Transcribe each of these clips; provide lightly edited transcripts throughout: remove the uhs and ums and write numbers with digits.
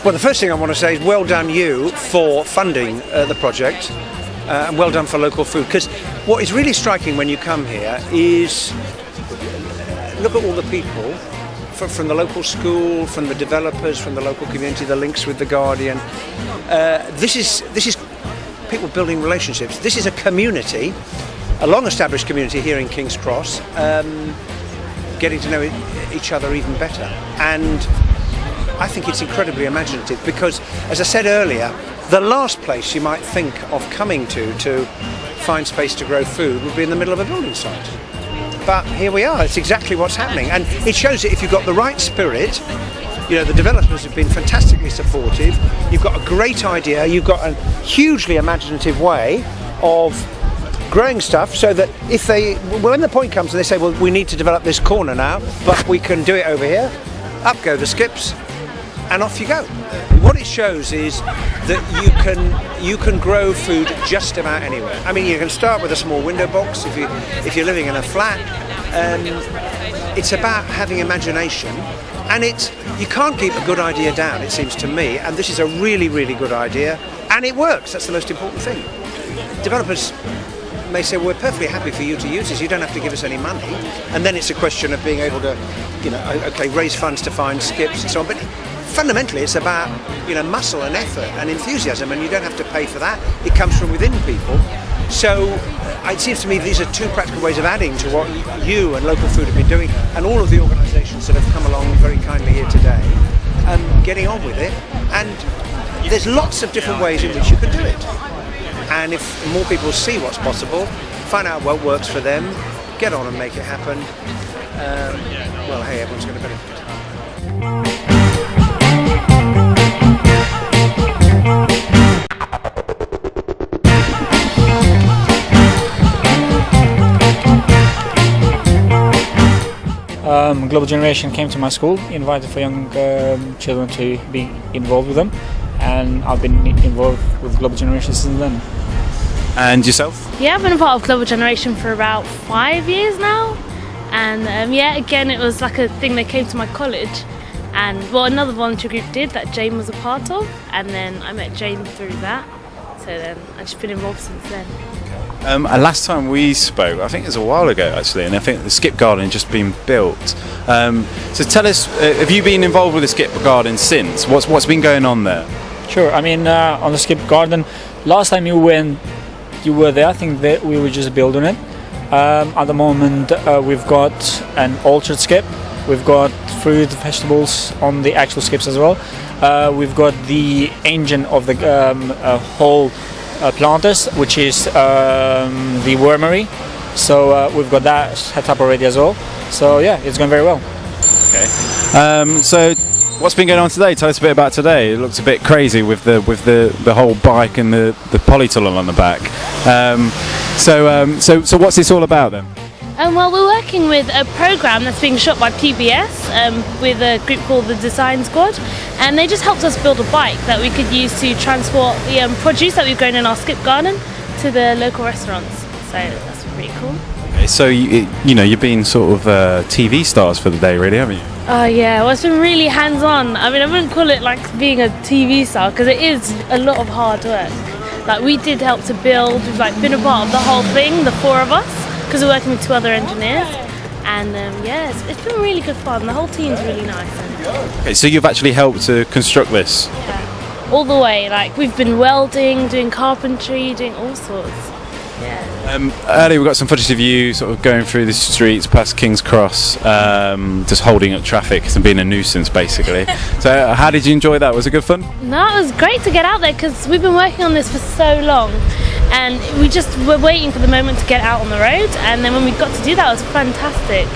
Well, the first thing I want to say is well done you for funding the project and well done for local food, because what is really striking when you come here is look at all the people from the local school, from the developers, from the local community, the links with the Guardian. This is people building relationships. This is a community, a long-established community here in King's Cross, getting to know each other even better. And I think it's incredibly imaginative because, as I said earlier, the last place you might think of coming to find space to grow food would be in the middle of a building site. But here we are, it's exactly what's happening. And it shows that if you've got the right spirit, you know, the developers have been fantastically supportive, you've got a great idea, you've got a hugely imaginative way of growing stuff, so that when the point comes and they say, well, we need to develop this corner now, but we can do it over here, up go the skips, and off you go. What it shows is that you can grow food just about anywhere. I mean, you can start with a small window box if you're living in a flat. It's about having imagination, and you can't keep a good idea down, it seems to me, and this is a really, really good idea, and it works. That's the most important thing. Developers may say, well, we're perfectly happy for you to use this, you don't have to give us any money, and then it's a question of being able to, raise funds to find skips and so on. But fundamentally, it's about muscle and effort and enthusiasm, and you don't have to pay for that. It comes from within people. So it seems to me these are two practical ways of adding to what you and Local Food have been doing, and all of the organisations that have come along very kindly here today, getting on with it. And there's lots of different ways in which you can do it. And if more people see what's possible, find out what works for them, get on and make it happen, well, hey, everyone's going to benefit. Global Generation came to my school, invited for young children to be involved with them, and I've been involved with Global Generation since then. And yourself? Yeah, I've been a part of Global Generation for about 5 years now, and again, it was like a thing that came to my college, and another volunteer group did that Jane was a part of, and then I met Jane through that, so then I've just been involved since then. Last time we spoke, I think it was a while ago actually, and I think the skip garden had just been built. So tell us, have you been involved with the skip garden since? What's been going on there? Sure, I mean, on the skip garden, last time you were there, I think that we were just building it. At the moment, we've got an altered skip, we've got fruit, vegetables on the actual skips as well. We've got the engine of the whole planters, which is the wormery, so we've got that set up already as well, so yeah, it's going very well. Okay, so what's been going on today? Tell us a bit about today. It looks a bit crazy with the whole bike and the polytunnel on the back. So what's this all about then? Well, we're working with a programme that's being shot by PBS with a group called the Design Squad, and they just helped us build a bike that we could use to transport the produce that we've grown in our skip garden to the local restaurants. So that's pretty cool. Okay, so you've been sort of TV stars for the day, really, haven't you? Oh yeah, well, it's been really hands-on. I mean, I wouldn't call it like being a TV star because it is a lot of hard work. Like, we did help to build. We've been a part of the whole thing, the four of us, because we're working with two other engineers, and it's been really good fun. The whole team's really nice. Okay, so you've actually helped to construct this? Yeah, all the way. Like, we've been welding, doing carpentry, doing all sorts. Yeah. Earlier we got some footage of you sort of going through the streets past King's Cross, just holding up traffic and being a nuisance basically. So how did you enjoy that? Was it good fun? No, it was great to get out there because we've been working on this for so long, and we just were waiting for the moment to get out on the road, and then when we got to do that, it was fantastic,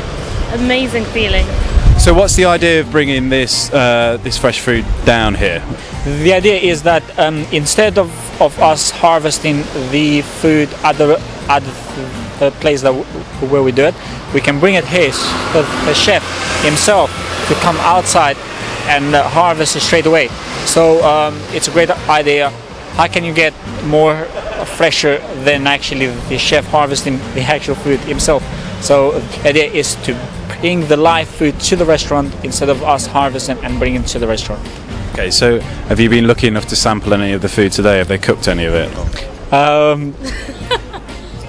amazing feeling. So what's the idea of bringing this this fresh food down here? The idea is that instead of us harvesting the food at the place where we do it, we can bring it here. So the chef himself to come outside and harvest it straight away. So it's a great idea. How can you get more fresher than actually the chef harvesting the actual food himself? So the idea is to bring the live food to the restaurant instead of us harvesting and bringing it to the restaurant. Okay, so have you been lucky enough to sample any of the food today? Have they cooked any of it? Do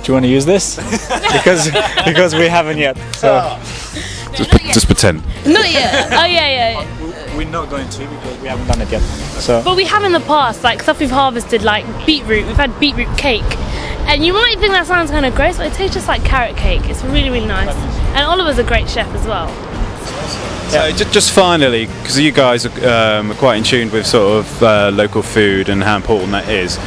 you want to use this? because we haven't yet. So Just pretend. Not yet. Oh yeah. we're not going to because we haven't done it yet. So But we have in the past, like stuff we've harvested, like beetroot. We've had beetroot cake, and you might think that sounds kind of gross, but it tastes just like carrot cake. It's really, really nice. And Oliver's a great chef as well. So just finally, because you guys are quite in tune with sort of local food and how important that is,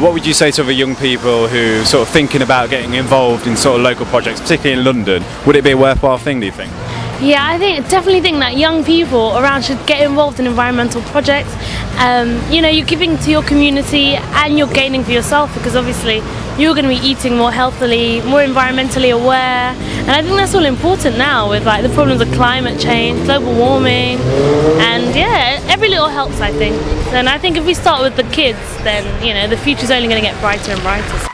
what would you say to other young people who are sort of thinking about getting involved in sort of local projects, particularly in London? Would it be a worthwhile thing, do you think? Yeah, I definitely think that young people around should get involved in environmental projects. You know, you're giving to your community and you're gaining for yourself, because obviously you're going to be eating more healthily, more environmentally aware, and I think that's all important now with like the problems of climate change, global warming, and yeah, every little helps, I think. And I think if we start with the kids, then you know the future's only going to get brighter and brighter.